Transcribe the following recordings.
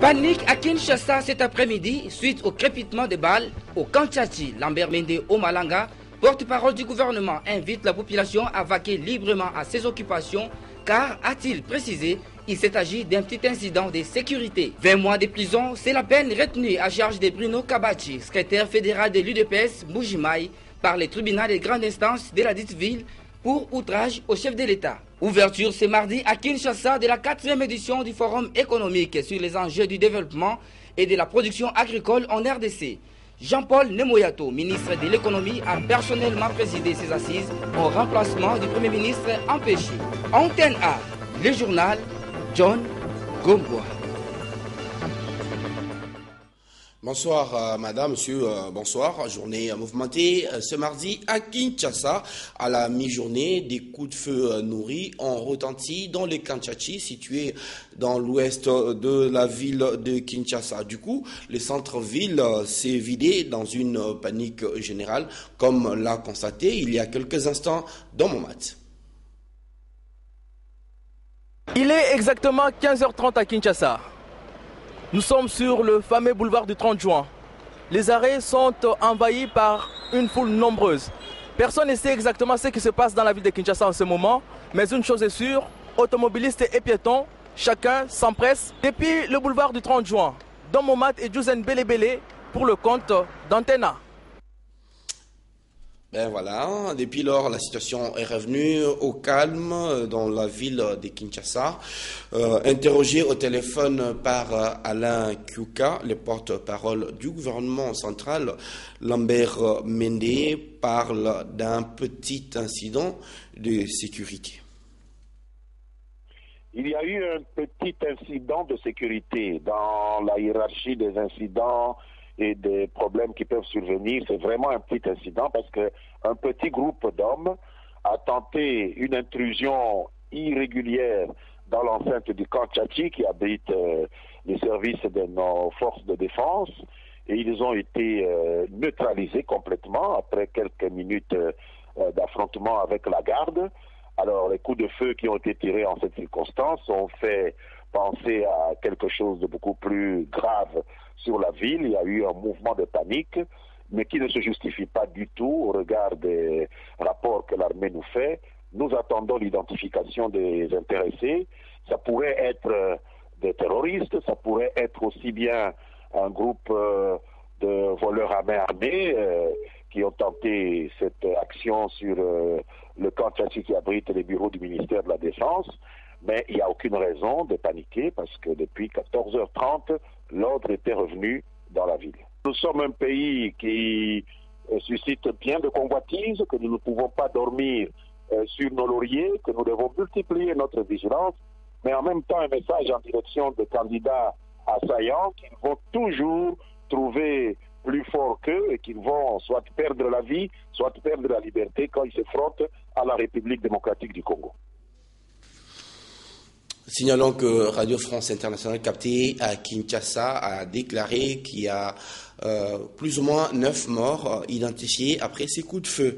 Panique à Kinshasa cet après-midi suite au crépitement des balles au Kanchachi. Lambert Mende Omalanga, porte-parole du gouvernement, invite la population à vaquer librement à ses occupations car, a-t-il précisé, il s'est agi d'un petit incident de sécurité. 20 mois de prison, c'est la peine retenue à charge de Bruno Kabachi, secrétaire fédéral de l'UDPS Mbujimayi, par les tribunaux de grande instance de la dite ville pour outrage au chef de l'État. Ouverture ce mardi à Kinshasa de la 4e édition du Forum économique sur les enjeux du développement et de la production agricole en RDC. Jean-Paul Nemoyato, ministre de l'économie, a personnellement présidé ces assises en remplacement du Premier ministre empêché. Antenne A, le journal John Gomboa. Bonsoir madame, monsieur, bonsoir. Journée mouvementée ce mardi à Kinshasa. À la mi-journée, des coups de feu nourris ont retenti dans le Kanchachi, situé dans l'ouest de la ville de Kinshasa. Du coup, le centre-ville s'est vidé dans une panique générale, comme l'a constaté il y a quelques instants dans mon mat. Il est exactement 15h30 à Kinshasa. Nous sommes sur le fameux boulevard du 30 juin. Les arrêts sont envahis par une foule nombreuse. Personne ne sait exactement ce qui se passe dans la ville de Kinshasa en ce moment, mais une chose est sûre, automobilistes et piétons, chacun s'empresse depuis le boulevard du 30 juin. Dans Momat et Djouzen Belebele pour le compte d'Antenne A. Ben voilà, depuis lors, la situation est revenue au calme dans la ville de Kinshasa. Interrogé au téléphone par Alain Kyuka, le porte-parole du gouvernement central, Lambert Mende parle d'un petit incident de sécurité. Il y a eu un petit incident de sécurité dans la hiérarchie des incidents et des problèmes qui peuvent survenir. C'est vraiment un petit incident parce qu'un petit groupe d'hommes a tenté une intrusion irrégulière dans l'enceinte du Kanchachi qui abrite les services de nos forces de défense et ils ont été neutralisés complètement après quelques minutes d'affrontement avec la garde. Alors les coups de feu qui ont été tirés en cette circonstance ont fait penser à quelque chose de beaucoup plus grave sur la ville. Il y a eu un mouvement de panique, mais qui ne se justifie pas du tout au regard des rapports que l'armée nous fait. Nous attendons l'identification des intéressés. Ça pourrait être des terroristes, ça pourrait être aussi bien un groupe de voleurs à main armée qui ont tenté cette action sur le Kanchachi qui abrite les bureaux du ministère de la Défense. Mais il n'y a aucune raison de paniquer parce que depuis 14h30, l'ordre était revenu dans la ville. Nous sommes un pays qui suscite bien de convoitises, que nous ne pouvons pas dormir sur nos lauriers, que nous devons multiplier notre vigilance, mais en même temps un message en direction des candidats assaillants qu'ils vont toujours trouver plus fort qu'eux et qu'ils vont soit perdre la vie, soit perdre la liberté quand ils se frottent à la République démocratique du Congo. Signalons que Radio France Internationale captée à Kinshasa a déclaré qu'il y a plus ou moins 9 morts identifiés après ces coups de feu.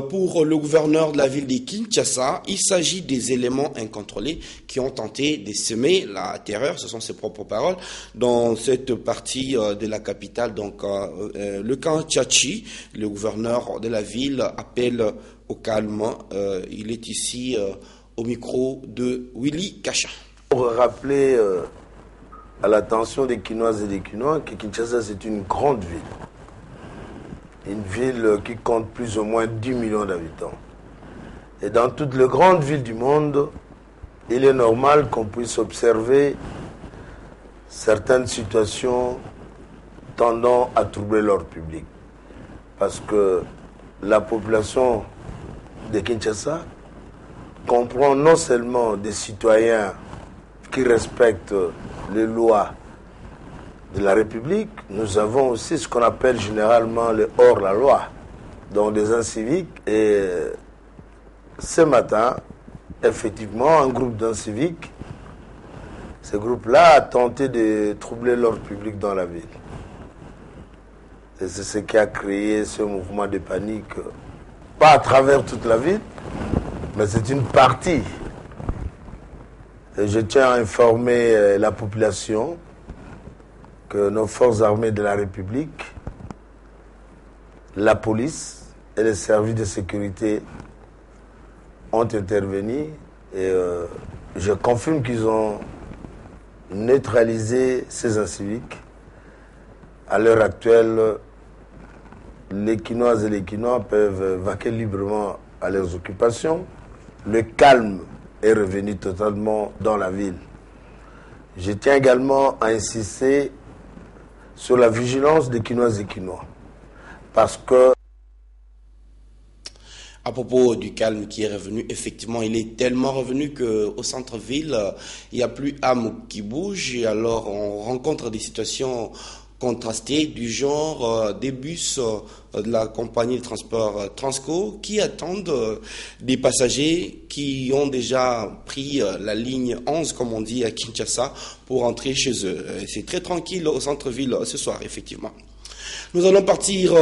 Pour le gouverneur de la ville de Kinshasa, il s'agit des éléments incontrôlés qui ont tenté de semer la terreur, ce sont ses propres paroles, dans cette partie de la capitale. Donc le Kanchachi, le gouverneur de la ville, appelle au calme. Il est ici au micro de Willy Kacha. Pour rappeler à l'attention des Kinoises et des Kinois que Kinshasa c'est une grande ville. Une ville qui compte plus ou moins 10 millions d'habitants. Et dans toutes les grandes villes du monde, il est normal qu'on puisse observer certaines situations tendant à troubler l'ordre public. Parce que la population de Kinshasa comprend non seulement des citoyens qui respectent les lois de la République, nous avons aussi ce qu'on appelle généralement le hors-la-loi, donc des inciviques. Et ce matin, effectivement, un groupe d'inciviques, ce groupe-là a tenté de troubler l'ordre public dans la ville. Et c'est ce qui a créé ce mouvement de panique, pas à travers toute la ville, mais c'est une partie. Et je tiens à informer la population que nos forces armées de la République, la police et les services de sécurité ont intervenu et je confirme qu'ils ont neutralisé ces inciviques. À l'heure actuelle, les Quinoises et les Quinois peuvent vaquer librement à leurs occupations. Le calme est revenu totalement dans la ville. Je tiens également à insister sur la vigilance des Quinoises et Quinois. Parce que... À propos du calme qui est revenu, effectivement, il est tellement revenu qu'au centre-ville, il n'y a plus âme qui bouge. Et alors, on rencontre des situations contrastées du genre des bus de la compagnie de transport Transco qui attendent des passagers qui ont déjà pris la ligne 11, comme on dit à Kinshasa, pour entrer chez eux. C'est très tranquille au centre-ville ce soir, effectivement. Nous allons partir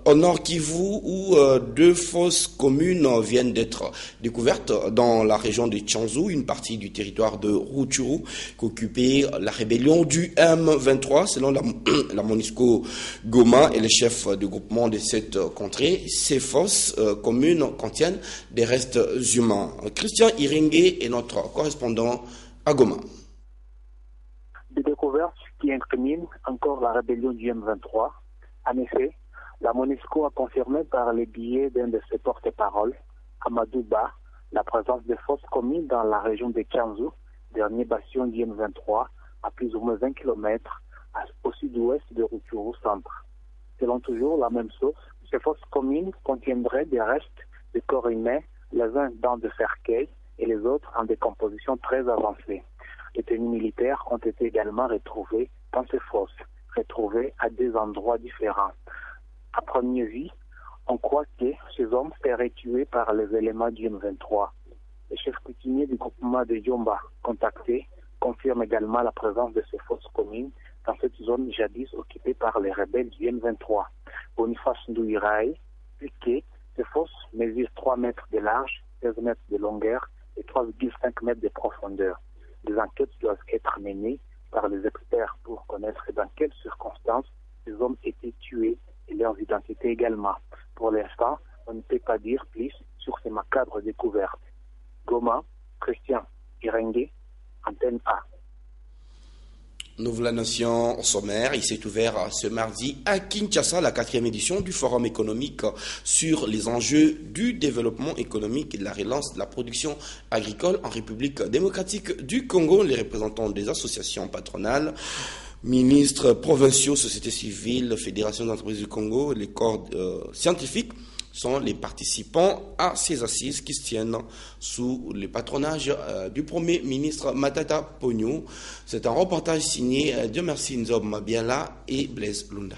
au Nord Kivu où deux fosses communes viennent d'être découvertes dans la région de Tchanzu, une partie du territoire de Rutshuru qu'occupait la rébellion du M23 selon la MONUSCO Goma et le chef de groupement de cette contrée. Ces fosses communes contiennent des restes humains. Christian Iringue est notre correspondant à Goma. Des découvertes qui incriminent encore la rébellion du M23. En effet, la MONUSCO a confirmé par les billets d'un de ses porte-paroles, Amadou Ba, la présence de fosses communes dans la région de Tchanzu, dernier bastion du M23, à plus ou moins 20 km au sud-ouest de Rutshuru centre. Selon toujours la même source, ces fosses communes contiendraient des restes de corps humains, les uns dans de cercueils et les autres en décomposition très avancée. Les tenues militaires ont été également retrouvées dans ces fosses, retrouvées à des endroits différents. À première vue, on croit que ces hommes seraient tués par les éléments du M23. Le chef coutumier du groupement de Yomba, contacté, confirme également la présence de ces fosses communes dans cette zone jadis occupée par les rebelles du M23. Boniface Ndouiraï dit que ces fosses mesurent 3 mètres de large, 16 mètres de longueur et 3,5 mètres de profondeur. Des enquêtes doivent être menées par les experts pour connaître dans quelles circonstances ces hommes étaient tués et leurs identités également. Pour l'instant, on ne peut pas dire plus sur ces macabres découvertes. Goma, Christian Iringue, Antenne A. Nouvelle Nation au sommaire, il s'est ouvert ce mardi à Kinshasa la 4e édition du Forum économique sur les enjeux du développement économique et de la relance de la production agricole en République démocratique du Congo. Les représentants des associations patronales, ministres provinciaux, sociétés civiles, fédérations d'entreprises du Congo, les corps scientifiques sont les participants à ces assises qui se tiennent sous le patronage du Premier ministre Matata Ponyo. C'est un reportage signé Dieu merci Nzob Mabiala et Blaise Lunda.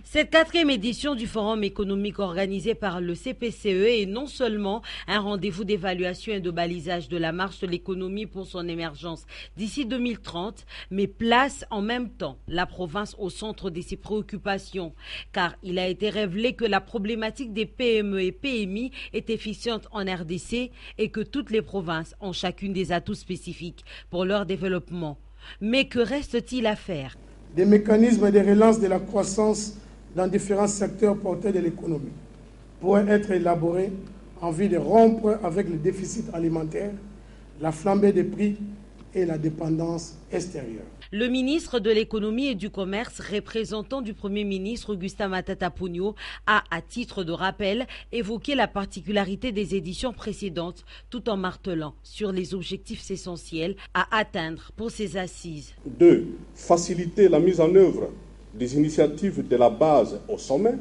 Cette 4e édition du Forum économique organisé par le CPCE est non seulement un rendez-vous d'évaluation et de balisage de la marche de l'économie pour son émergence d'ici 2030, mais place en même temps la province au centre de ses préoccupations, car il a été révélé que la problématique des PME et PMI est efficiente en RDC et que toutes les provinces ont chacune des atouts spécifiques pour leur développement. Mais que reste-t-il à faire? Des mécanismes de relance de la croissance dans différents secteurs porteurs de l'économie pourraient être élaborés en vue de rompre avec le déficit alimentaire, la flambée des prix et la dépendance extérieure. Le ministre de l'économie et du commerce, représentant du Premier ministre Augustin Matata Ponyo, a, à titre de rappel, évoqué la particularité des éditions précédentes, tout en martelant sur les objectifs essentiels à atteindre pour ces assises. 2. Faciliter la mise en œuvre des initiatives de la base au sommet.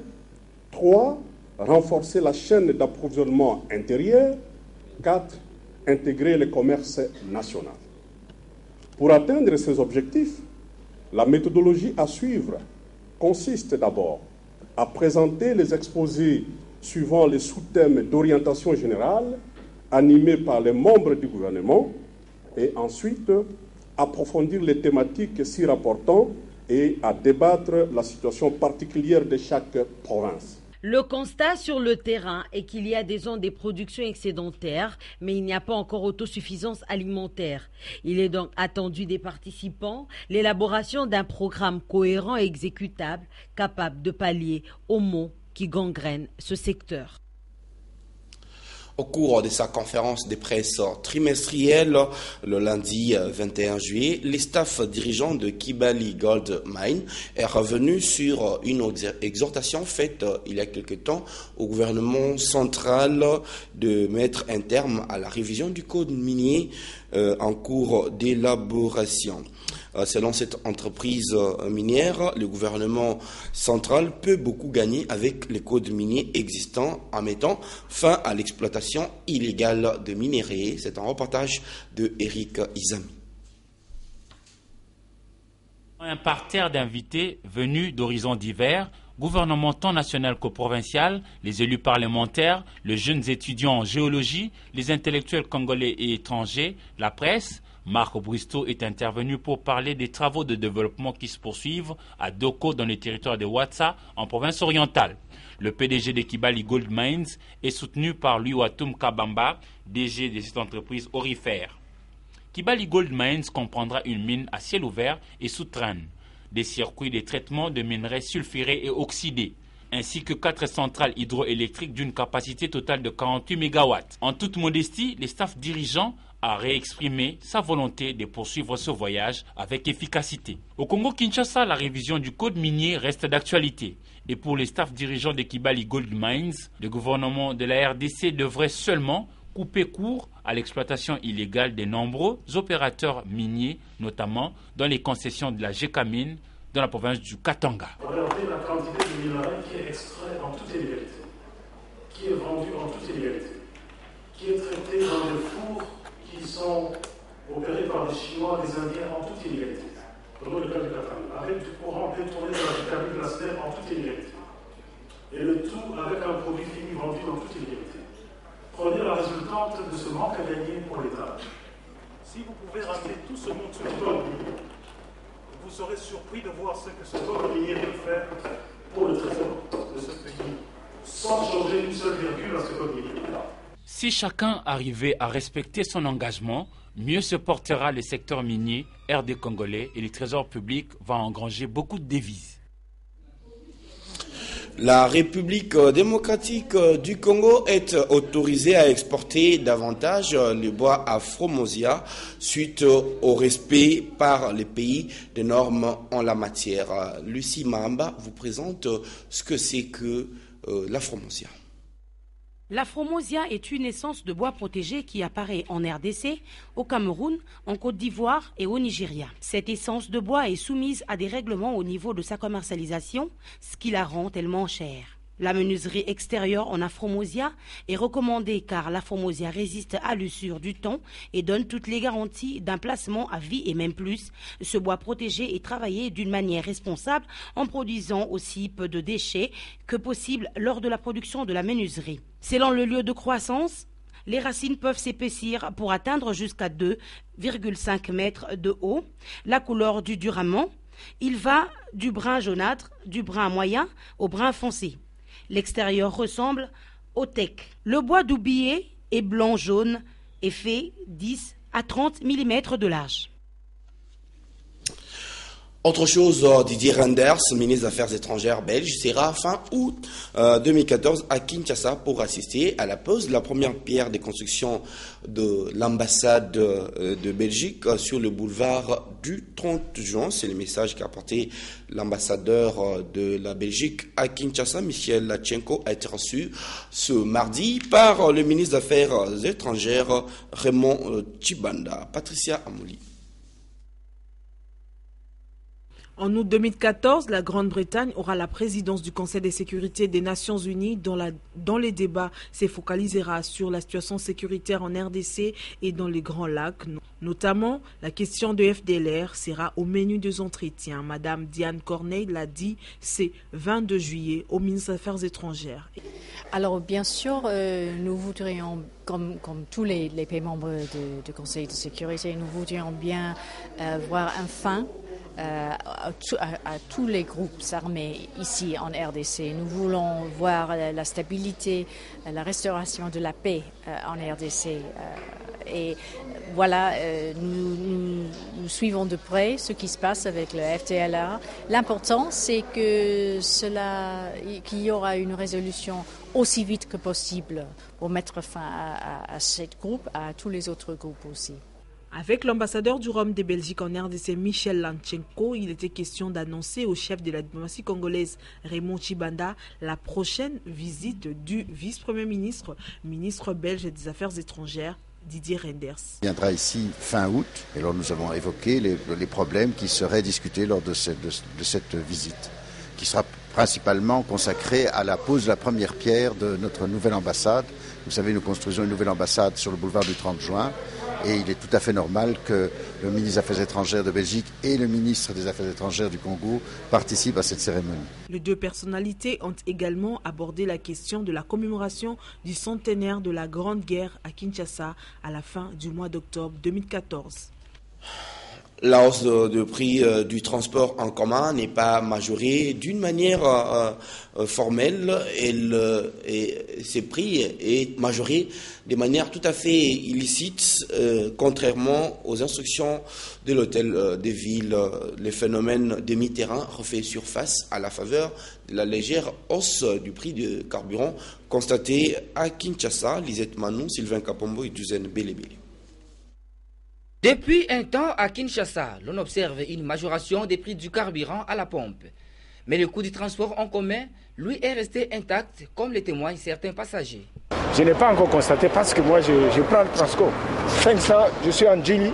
3. Renforcer la chaîne d'approvisionnement intérieur. 4. Intégrer le commerce national. Pour atteindre ces objectifs, la méthodologie à suivre consiste d'abord à présenter les exposés suivant les sous-thèmes d'orientation générale animés par les membres du gouvernement et ensuite approfondir les thématiques s'y rapportant et à débattre la situation particulière de chaque province. Le constat sur le terrain est qu'il y a des zones de production excédentaires, mais il n'y a pas encore autosuffisance alimentaire. Il est donc attendu des participants l'élaboration d'un programme cohérent et exécutable, capable de pallier aux maux qui gangrènent ce secteur. Au cours de sa conférence de presse trimestrielle, le lundi 21 juillet, le staff dirigeant de Kibali Gold Mine est revenu sur une exhortation faite il y a quelque temps au gouvernement central de mettre un terme à la révision du code minier en cours d'élaboration. Selon cette entreprise minière, le gouvernement central peut beaucoup gagner avec les codes miniers existants en mettant fin à l'exploitation illégale de minerais. C'est un reportage de Eric Izami. Un parterre d'invités venus d'horizons divers, gouvernement tant national que provincial, les élus parlementaires, les jeunes étudiants en géologie, les intellectuels congolais et étrangers, la presse. Marc Bristow est intervenu pour parler des travaux de développement qui se poursuivent à Doko dans le territoire de Ouatsa en province orientale. Le PDG de Kibali Gold Mines est soutenu par Luatum Kabamba, DG de cette entreprise aurifère. Kibali Gold Mines comprendra une mine à ciel ouvert et souterraine, des circuits de traitement de minerais sulfurés et oxydés, ainsi que 4 centrales hydroélectriques d'une capacité totale de 48 MW. En toute modestie, les staffs dirigeants a réexprimé sa volonté de poursuivre ce voyage avec efficacité. Au Congo-Kinshasa, la révision du code minier reste d'actualité. Et pour les staffs dirigeants de Kibali Gold Mines, le gouvernement de la RDC devrait seulement couper court à l'exploitation illégale des nombreux opérateurs miniers, notamment dans les concessions de la Gécamine dans la province du Katanga. Regardez la quantité de minerais qui est extrait en toute illégalité, qui est vendu en toute illégalité, qui est traité dans des fours qui sont opérés par des Chinois, des Indiens en toute illégalité. Prenons le cas du Katanga, avec du courant détourné de la Gécamine glaciaire en toute illégalité. Et le tout avec un produit fini vendu en toute illégalité. Prenez la résultante de ce manque à gagner pour l'État. Si vous pouvez ramener tout ce monde sur le code minier, vous serez surpris de voir ce que ce code minier peut faire pour le trésor de ce pays, sans changer une seule virgule à ce code minier. Si chacun arrivait à respecter son engagement, mieux se portera le secteur minier, RD congolais, et le trésor public va engranger beaucoup de devises. La République démocratique du Congo est autorisée à exporter davantage le bois Afromosia suite au respect par les pays des normes en la matière. Lucie Mamba vous présente ce que c'est que l'Afromosia. L'Afromosia est une essence de bois protégé qui apparaît en RDC, au Cameroun, en Côte d'Ivoire et au Nigeria. Cette essence de bois est soumise à des règlements au niveau de sa commercialisation, ce qui la rend tellement chère. La menuiserie extérieure en Afromosia est recommandée car l'Afromosia résiste à l'usure du temps et donne toutes les garanties d'un placement à vie et même plus. Ce bois protégé est travaillé d'une manière responsable en produisant aussi peu de déchets que possible lors de la production de la menuiserie. Selon le lieu de croissance, les racines peuvent s'épaissir pour atteindre jusqu'à 2,5 mètres de haut. La couleur du durament, il va du brun jaunâtre, du brun moyen au brun foncé. L'extérieur ressemble au teck. Le bois d'oublié est blanc-jaune et fait 10 à 30 mm de large. Autre chose, Didier Reynders, ministre des Affaires étrangères belge, sera fin août 2014 à Kinshasa pour assister à la pose de la première pierre des constructions de l'ambassade de Belgique sur le boulevard du 30 juin. C'est le message qu'a apporté l'ambassadeur de la Belgique à Kinshasa, Michel Lachenko, a été reçu ce mardi par le ministre des Affaires étrangères Raymond Tshibanda. Patricia Amouli. En août 2014, la Grande-Bretagne aura la présidence du Conseil de sécurité des Nations Unies dont les débats se focalisera sur la situation sécuritaire en RDC et dans les Grands Lacs. Notamment, la question de FDLR sera au menu des entretiens. Madame Diane Corneille l'a dit ce 22 juillet au ministre des Affaires étrangères. Alors bien sûr, nous voudrions, comme tous les pays membres du Conseil de sécurité, nous voudrions bien voir un fin à tous les groupes armés ici en RDC. Nous voulons voir la stabilité, la restauration de la paix en RDC. Et voilà, nous suivons de près ce qui se passe avec le FDLR. L'important, c'est qu'il y aura une résolution aussi vite que possible pour mettre fin à ce groupe, à tous les autres groupes aussi. Avec l'ambassadeur du Rhum de Belgique en RDC, Michel Lanchenko, il était question d'annoncer au chef de la diplomatie congolaise, Raymond Tshibanda, la prochaine visite du vice-premier ministre, ministre belge des Affaires étrangères, Didier Reynders. Il viendra ici fin août, et alors nous avons évoqué les problèmes qui seraient discutés lors de cette visite, qui sera principalement consacrée à la pose de la première pierre de notre nouvelle ambassade. Vous savez, nous construisons une nouvelle ambassade sur le boulevard du 30 juin. Et il est tout à fait normal que le ministre des Affaires étrangères de Belgique et le ministre des Affaires étrangères du Congo participent à cette cérémonie. Les deux personnalités ont également abordé la question de la commémoration du centenaire de la Grande Guerre à Kinshasa à la fin du mois d'octobre 2014. La hausse de prix du transport en commun n'est pas majorée d'une manière formelle et ces prix est majoré de manière tout à fait illicite, contrairement aux instructions de l'hôtel de ville. Les phénomènes de mi-terrain refait surface à la faveur de la légère hausse du prix du carburant constatée à Kinshasa. Lisette Manou, Sylvain Kapombo et Duzen Belebele. Depuis un temps, à Kinshasa, l'on observe une majoration des prix du carburant à la pompe. Mais le coût du transport en commun, lui, est resté intact, comme le témoignent certains passagers. Je n'ai pas encore constaté parce que moi, je prends le transport. 500, je suis en Djili,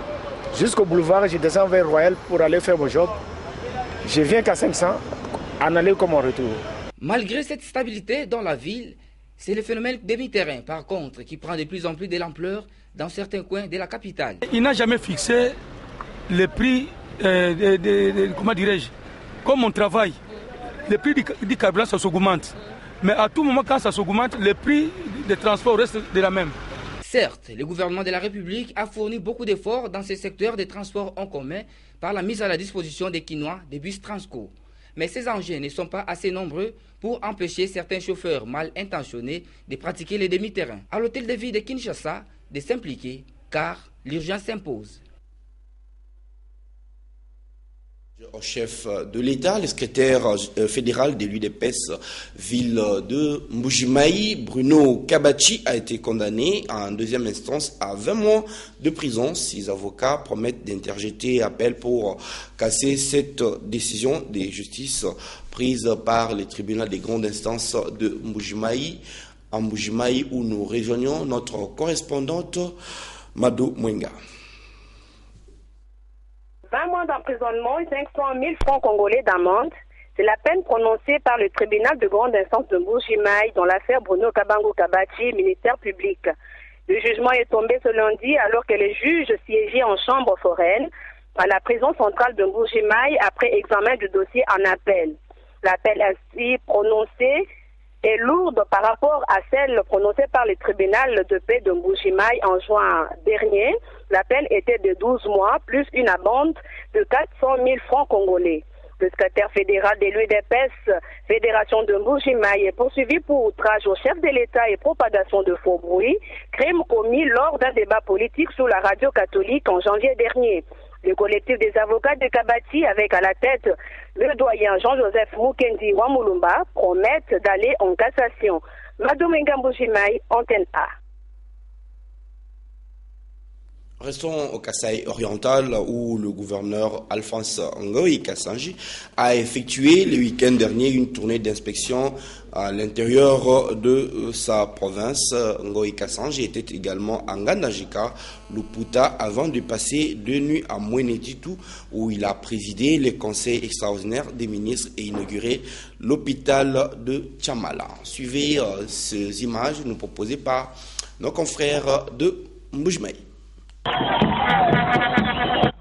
jusqu'au boulevard, je descends vers Royal pour aller faire mon job. Je viens qu'à 500, en aller comme en retour. Malgré cette stabilité dans la ville, c'est le phénomène demi-terrain, par contre, qui prend de plus en plus de l'ampleur dans certains coins de la capitale. Il n'a jamais fixé le prix, comment dirais-je, comme on travaille, le prix du carburant, ça s'augmente. Mais à tout moment, quand ça s'augmente, le prix des transports reste de la même. Certes, le gouvernement de la République a fourni beaucoup d'efforts dans ce secteur des transports en commun par la mise à la disposition des Kinois des bus Transco. Mais ces engins ne sont pas assez nombreux pour empêcher certains chauffeurs mal intentionnés de pratiquer les demi-terrains. À l'hôtel de ville de Kinshasa, de s'impliquer, car l'urgence s'impose. Au chef de l'État, le secrétaire fédéral de l'UDPS, ville de Mbujimayi, Bruno Kabachi, a été condamné en deuxième instance à 20 mois de prison. Ses avocats promettent d'interjeter appel pour casser cette décision de justice prise par le tribunal des grandes instances de Mbujimayi, en Mbujimayi où nous rejoignons notre correspondante Madou Mwenga. 20 mois d'emprisonnement et 500 000 francs congolais d'amende, c'est la peine prononcée par le tribunal de grande instance de Mbujimayi dans l'affaire Bruno Kabango Kabachi, ministère public. Le jugement est tombé ce lundi alors que les juges siégeaient en chambre foraine à la prison centrale de Mbujimayi après examen du dossier en appel. L'appel ainsi prononcé est lourde par rapport à celle prononcée par le tribunal de paix de Mbujimayi en juin dernier. L'appel était de 12 mois plus une amende de 400 000 francs congolais. Le secrétaire fédéral de l'UDPS, Fédération de Mbujimayi, est poursuivi pour outrage au chef de l'État et propagation de faux bruits, crime commis lors d'un débat politique sous la radio catholique en janvier dernier. Le collectif des avocats de Kabati, avec à la tête le doyen Jean-Joseph Mukendi Wamulumba, promettent d'aller en cassation. Madoumenga Mbujimayi, antenne A. Restons au Kasaï oriental où le gouverneur Alphonse Ngoï Kassanji a effectué le week-end dernier une tournée d'inspection à l'intérieur de sa province. Ngoï Kassanji était également à Ngandajika, Luputa, avant de passer 2 nuits à Mweneditu où il a présidé le conseil extraordinaire des ministres et inauguré l'hôpital de Tchamala. Suivez ces images nous proposées par nos confrères de Mbujimayi.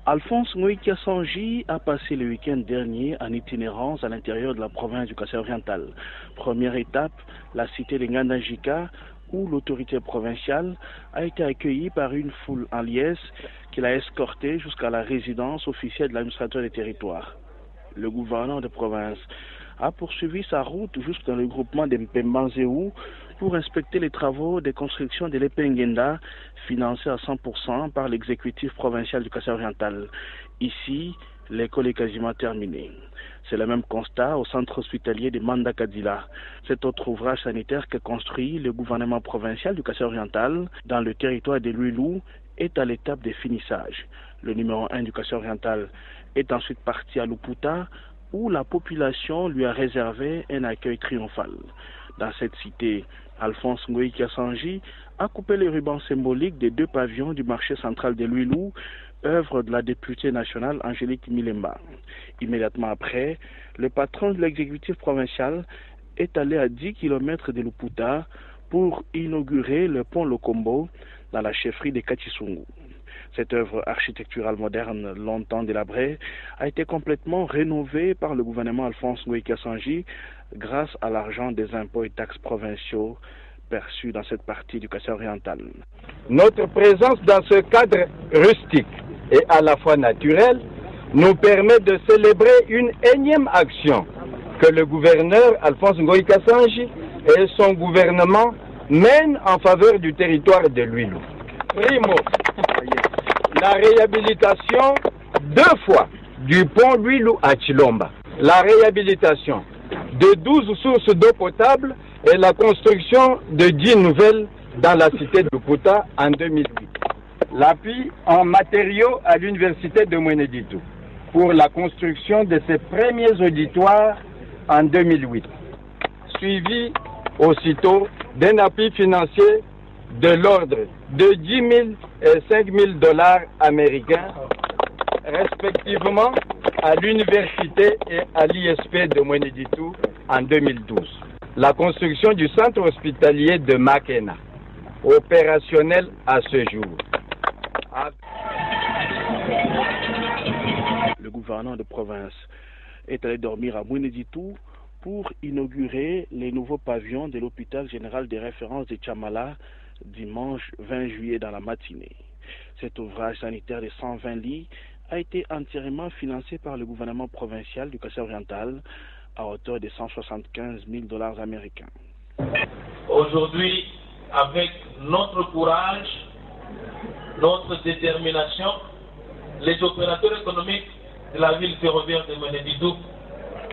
Alphonse Ngoï Kassanji a passé le week-end dernier en itinérance à l'intérieur de la province du Kasaï oriental. Première étape, la cité de Ngandajika, où l'autorité provinciale a été accueillie par une foule en liesse qui l'a escorté jusqu'à la résidence officielle de l'administrateur des territoires. Le gouverneur de province a poursuivi sa route jusqu'à le groupement de Mpembanzéou pour inspecter les travaux de construction de l'Epengenda financés à 100% par l'exécutif provincial du Kassai-Oriental. Ici, l'école est quasiment terminée. C'est le même constat au centre hospitalier de Mandakadila. Cet autre ouvrage sanitaire que construit le gouvernement provincial du Kassai-Oriental dans le territoire de Luilou est à l'étape de finissage. Le numéro 1 du Kassai-Oriental est ensuite parti à Luputa où la population lui a réservé un accueil triomphal. Dans cette cité, Alphonse Ngoï Kassanji a coupé les rubans symboliques des 2 pavillons du marché central de Luilou, œuvre de la députée nationale Angélique Milemba. Immédiatement après, le patron de l'exécutif provincial est allé à 10 km de Luputa pour inaugurer le pont Lokombo dans la chefferie de Kachisungu. Cette œuvre architecturale moderne, longtemps délabrée, a été complètement rénovée par le gouvernement Alphonse Ngoï Kassanji grâce à l'argent des impôts et taxes provinciaux perçus dans cette partie du Kassai-Oriental. Notre présence dans ce cadre rustique et à la fois naturel nous permet de célébrer une énième action que le gouverneur Alphonse Ngoï Kassanji et son gouvernement mènent en faveur du territoire de Luilou. Primo, la réhabilitation 2 fois du pont Luilou à Chilomba, la réhabilitation de 12 sources d'eau potable et la construction de 10 nouvelles dans la cité de Luputa en 2008. L'appui en matériaux à l'université de Mweneditu pour la construction de ses premiers auditoires en 2008, suivi aussitôt d'un appui financier de l'ordre de 10 000 et 5 000 dollars américains, respectivement à l'université et à l'ISP de Mweneditu en 2012. La construction du centre hospitalier de Makena, opérationnel à ce jour. Le gouverneur de province est allé dormir à Mweneditu pour inaugurer les nouveaux pavillons de l'hôpital général de référence de Chamala dimanche 20 juillet dans la matinée. Cet ouvrage sanitaire de 120 lits a été entièrement financé par le gouvernement provincial du Kassai-Oriental à hauteur de 175 000 dollars américains. Aujourd'hui, avec notre courage, notre détermination, les opérateurs économiques de la ville ferroviaire de Mweneditu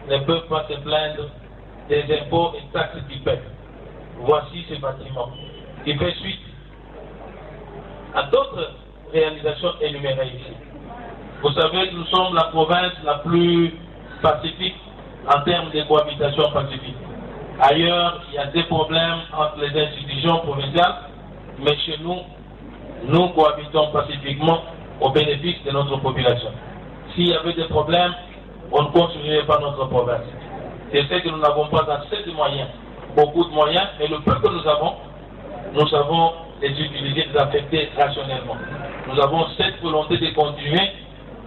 ne peuvent pas se plaindre des impôts et taxes qu'ils paient. Voici ce bâtiment qui fait suite à d'autres réalisations énumérées ici. Vous savez que nous sommes la province la plus pacifique en termes de cohabitation pacifique. Ailleurs, il y a des problèmes entre les institutions provinciales, mais chez nous, nous cohabitons pacifiquement au bénéfice de notre population. S'il y avait des problèmes, on ne construirait pas notre province. C'est ce que nous n'avons pas assez de moyens, beaucoup de moyens, mais le peu que nous savons les utiliser, les affecter rationnellement. Nous avons cette volonté de continuer,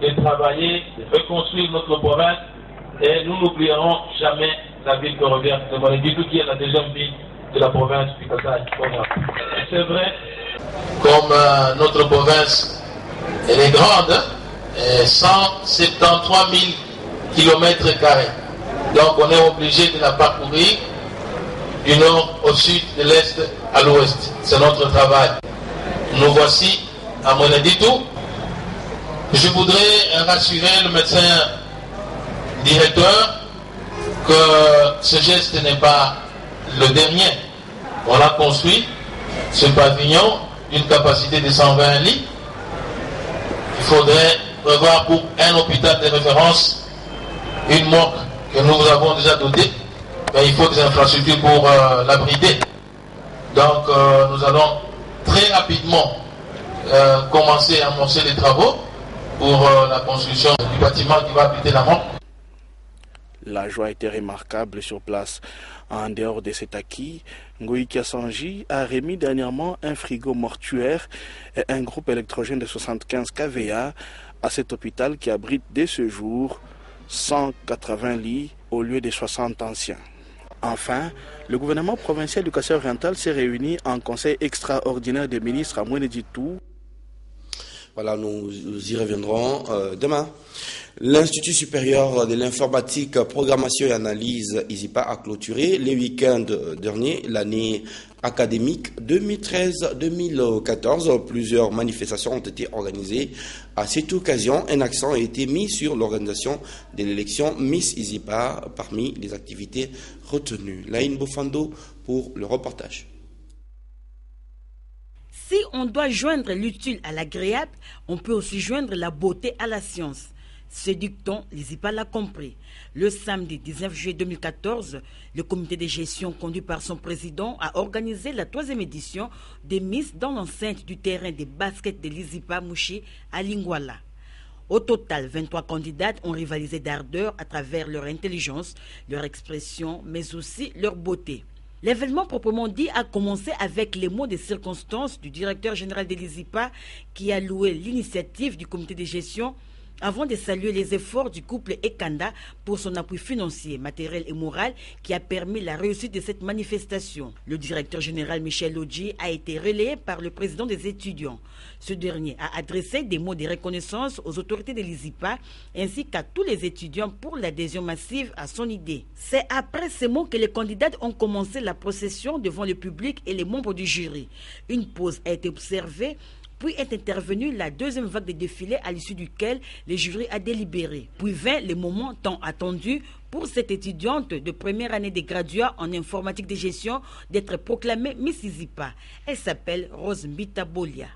de travailler, de reconstruire notre province, et nous n'oublierons jamais la ville ferroviaire de Mweneditu, qui est la deuxième ville de la province du Kassai-Oriental. C'est vrai, comme notre province, elle est grande, 173 000 km². Donc on est obligé de la parcourir du nord au sud, de l'est à l'ouest. C'est notre travail. Nous voici à Mweneditu. Je voudrais rassurer le médecin directeur que ce geste n'est pas le dernier. On a construit ce pavillon d'une capacité de 120 lits. Il faudrait prévoir pour un hôpital de référence une morgue que nous avons déjà dotée, mais il faut des infrastructures pour l'abriter. Donc nous allons très rapidement commencer à amorcer les travaux pour la construction du bâtiment qui va abriter la morgue. La joie était remarquable sur place. En dehors de cet acquis, Ngoï Kassanji a remis dernièrement un frigo mortuaire et un groupe électrogène de 75 kVA à cet hôpital qui abrite dès ce jour 180 lits au lieu des 60 anciens. Enfin, le gouvernement provincial du Kasaï-Oriental s'est réuni en conseil extraordinaire des ministres à Mouénéditou. Voilà, nous y reviendrons demain. L'Institut supérieur de l'informatique, programmation et analyse ISIPA a clôturé les week-ends derniers l'année académique 2013-2014. Plusieurs manifestations ont été organisées. À cette occasion, un accent a été mis sur l'organisation de l'élection Miss ISIPA parmi les activités retenues. Laïne Bofando pour le reportage. Si on doit joindre l'utile à l'agréable, on peut aussi joindre la beauté à la science. Ce dicton, l'ISIPA l'a compris. Le samedi 19 juillet 2014, le comité de gestion conduit par son président a organisé la 3e édition des Miss dans l'enceinte du terrain de basket de l'ISIPA Mouchi à Lingwala. Au total, 23 candidates ont rivalisé d'ardeur à travers leur intelligence, leur expression, mais aussi leur beauté. L'événement proprement dit a commencé avec les mots de circonstance du directeur général de l'ISIPA qui a loué l'initiative du comité de gestion avant de saluer les efforts du couple Ekanda pour son appui financier, matériel et moral qui a permis la réussite de cette manifestation. Le directeur général Michel Lodji a été relayé par le président des étudiants. Ce dernier a adressé des mots de reconnaissance aux autorités de l'ISIPA ainsi qu'à tous les étudiants pour l'adhésion massive à son idée. C'est après ces mots que les candidats ont commencé la procession devant le public et les membres du jury. Une pause a été observée. Puis est intervenue la 2e vague de défilés à l'issue duquel le jury a délibéré. Puis vint le moment tant attendu pour cette étudiante de première année de graduat en informatique de gestion d'être proclamée Miss ISIPA. Elle s'appelle Rose Mbita Bolia.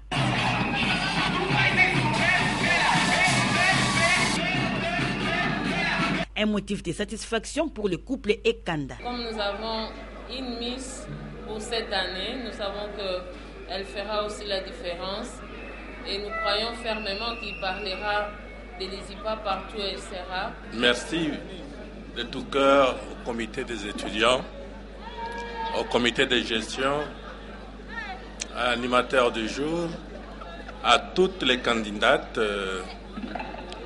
Un motif de satisfaction pour le couple Ekanda. Comme nous avons une Miss pour cette année, nous savons que elle fera aussi la différence et nous croyons fermement qu'il parlera de l'ISIPA partout où elle sera. Merci de tout cœur au comité des étudiants, au comité de gestion, à l'animateur du jour, à toutes les candidates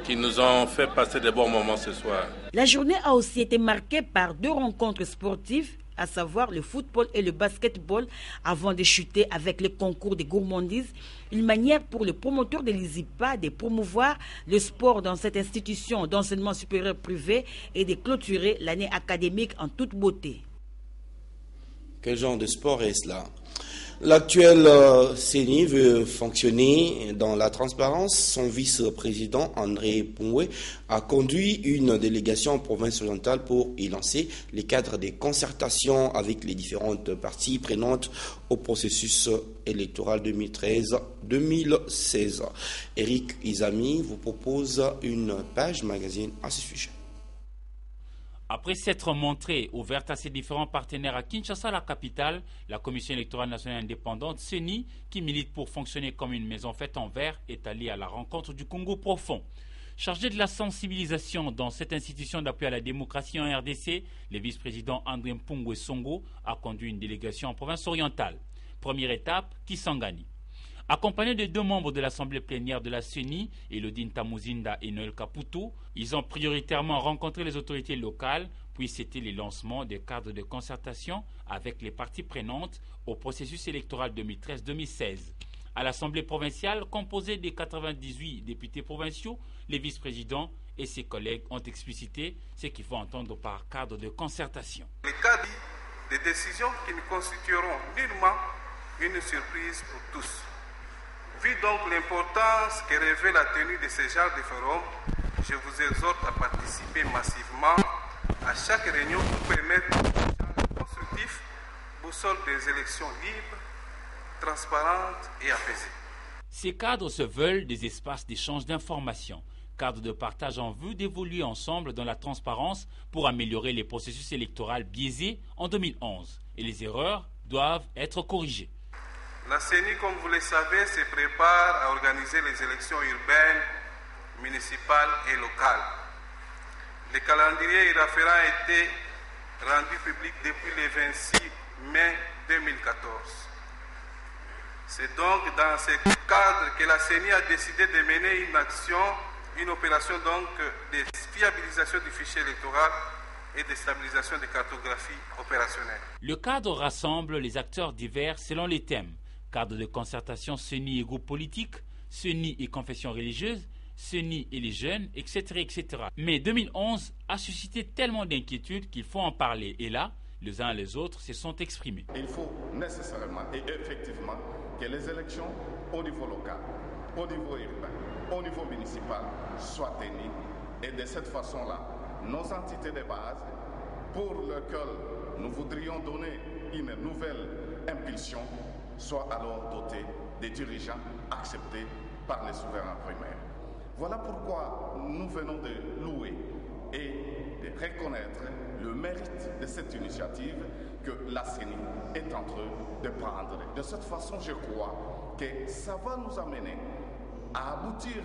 qui nous ont fait passer de bons moments ce soir. La journée a aussi été marquée par 2 rencontres sportives, à savoir le football et le basketball, avant de chuter avec le concours de gourmandise, une manière pour le promoteur de l'ISIPA de promouvoir le sport dans cette institution d'enseignement supérieur privé et de clôturer l'année académique en toute beauté. Quel genre de sport est cela? L'actuel CENI veut fonctionner dans la transparence. Son vice-président, André Pongwe, a conduit une délégation en province orientale pour y lancer les cadres des concertations avec les différentes parties prenantes au processus électoral 2013-2016. Eric Izami vous propose une page magazine à ce sujet. Après s'être montrée ouverte à ses différents partenaires à Kinshasa, la capitale, la Commission électorale nationale indépendante, CENI, qui milite pour fonctionner comme une maison faite en verre, est allée à la rencontre du Congo profond. Chargé de la sensibilisation dans cette institution d'appui à la démocratie en RDC, le vice-président André Mpongwe Songo a conduit une délégation en province orientale. Première étape, Kisangani. Accompagnés de 2 membres de l'Assemblée plénière de la CENI, Elodine Tamuzinda et Noël Caputo, ils ont prioritairement rencontré les autorités locales, puis c'était le lancement des cadres de concertation avec les parties prenantes au processus électoral 2013-2016. À l'Assemblée provinciale, composée de 98 députés provinciaux, les vice-présidents et ses collègues ont explicité ce qu'il faut entendre par cadre de concertation. Les cadres des décisions qui ne constitueront nullement une surprise pour tous. Vu donc l'importance que revêt la tenue de ce genre de forum, je vous exhorte à participer massivement à chaque réunion pour permettre un échange constructif, boussole des élections libres, transparentes et apaisées. Ces cadres se veulent des espaces d'échange d'informations, cadres de partage en vue d'évoluer ensemble dans la transparence pour améliorer les processus électoraux biaisés en 2011. Et les erreurs doivent être corrigées. La CENI, comme vous le savez, se prépare à organiser les élections urbaines, municipales et locales. Le calendrier y afférent a été rendu public depuis le 26 mai 2014. C'est donc dans ce cadre que la CENI a décidé de mener une opération donc de fiabilisation du fichier électoral et de stabilisation des cartographies opérationnelles. Le cadre rassemble les acteurs divers selon les thèmes. Cadre de concertation CENI et groupes politiques, CENI et confessions religieuses, CENI et les jeunes, etc., etc. Mais 2011 a suscité tellement d'inquiétudes qu'il faut en parler. Et là, les uns et les autres se sont exprimés. Il faut nécessairement et effectivement que les élections au niveau local, au niveau urbain, au niveau municipal soient tenues. Et de cette façon-là, nos entités de base, pour lesquelles nous voudrions donner une nouvelle impulsion, soient alors dotées des dirigeants acceptés par les souverains primaires. Voilà pourquoi nous venons de louer et de reconnaître le mérite de cette initiative que la CENI est en train de prendre. De cette façon, je crois que ça va nous amener à aboutir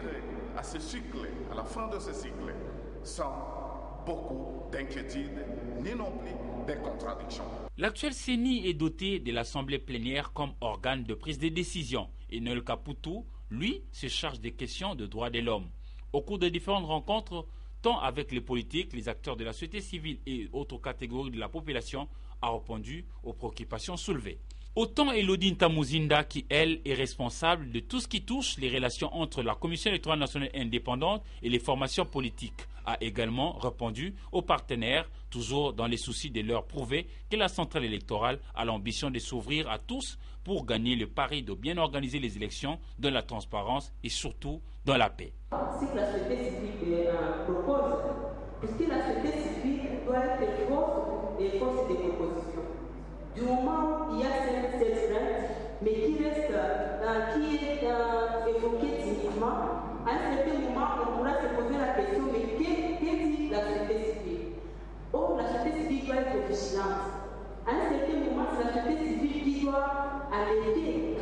à ce cycle, à la fin de ce cycle, sans beaucoup d'inquiétudes, ni non plus de contradictions. L'actuel CENI est doté de l'Assemblée plénière comme organe de prise de décision. Et Noël Caputo, lui, se charge des questions de droits de l'homme. Au cours de différentes rencontres, tant avec les politiques, les acteurs de la société civile et autres catégories de la population, a répondu aux préoccupations soulevées. Autant Elodine Tamuzinda qui, elle, est responsable de tout ce qui touche les relations entre la Commission électorale nationale indépendante et les formations politiques, a également répondu aux partenaires, toujours dans les soucis de leur prouver que la centrale électorale a l'ambition de s'ouvrir à tous pour gagner le pari de bien organiser les élections dans la transparence et surtout dans la paix. Ce que la société civile propose, puisque la société civile doit être force des propositions. Du moment où il y a cette plainte, mais qui reste, qui est évoquée timidement, à un certain moment, on pourra se poser la question, mais qu'est-ce dit la société civile? Or, la société civile doit être vigilante. À un certain moment, c'est la société civile qui doit alerter.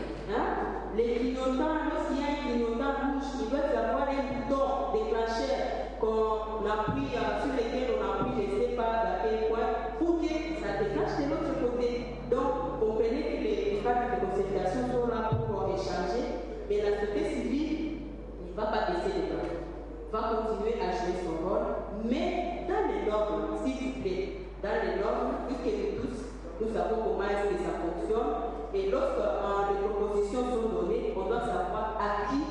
Les clignotants, lorsqu'il y a un clignotant rouge, il doit y avoir un bouton déclencheur qu'on appuie, sur lequel on appuie, je ne sais pas à quel point, pour que ça déclenche de l'autre côté. Donc, comprenez que les cadres de concertation sont là pour échanger, mais la société civile ne va pas baisser les bras, va continuer à jouer son rôle, mais dans les normes, s'il vous plaît, dans les normes, puisque nous tous, nous savons comment est-ce que ça fonctionne, et lorsque les propositions sont données, on doit savoir à qui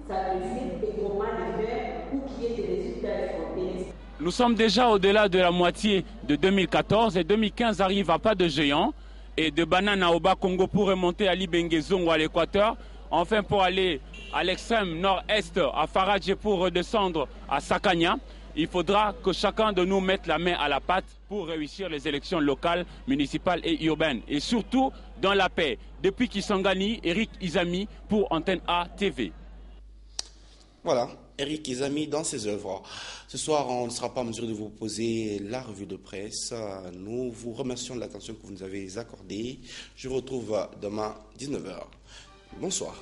s'adresser et comment le faire pour qu'il y ait des résultats escomptés. Nous sommes déjà au-delà de la moitié de 2014 et 2015 arrive à pas de géant. Et de Banana au Bas-Congo pour remonter à Libengezongo à l'équateur, enfin pour aller à l'extrême nord-est à Faradje pour redescendre à Sakanya. Il faudra que chacun de nous mette la main à la pâte pour réussir les élections locales, municipales et urbaines. Et surtout dans la paix. Depuis Kisangani, Eric Izami pour Antenne A TV. Voilà, Eric Izami dans ses œuvres. Ce soir, on ne sera pas en mesure de vous poser la revue de presse. Nous vous remercions de l'attention que vous nous avez accordée. Je vous retrouve demain 19h. Bonsoir.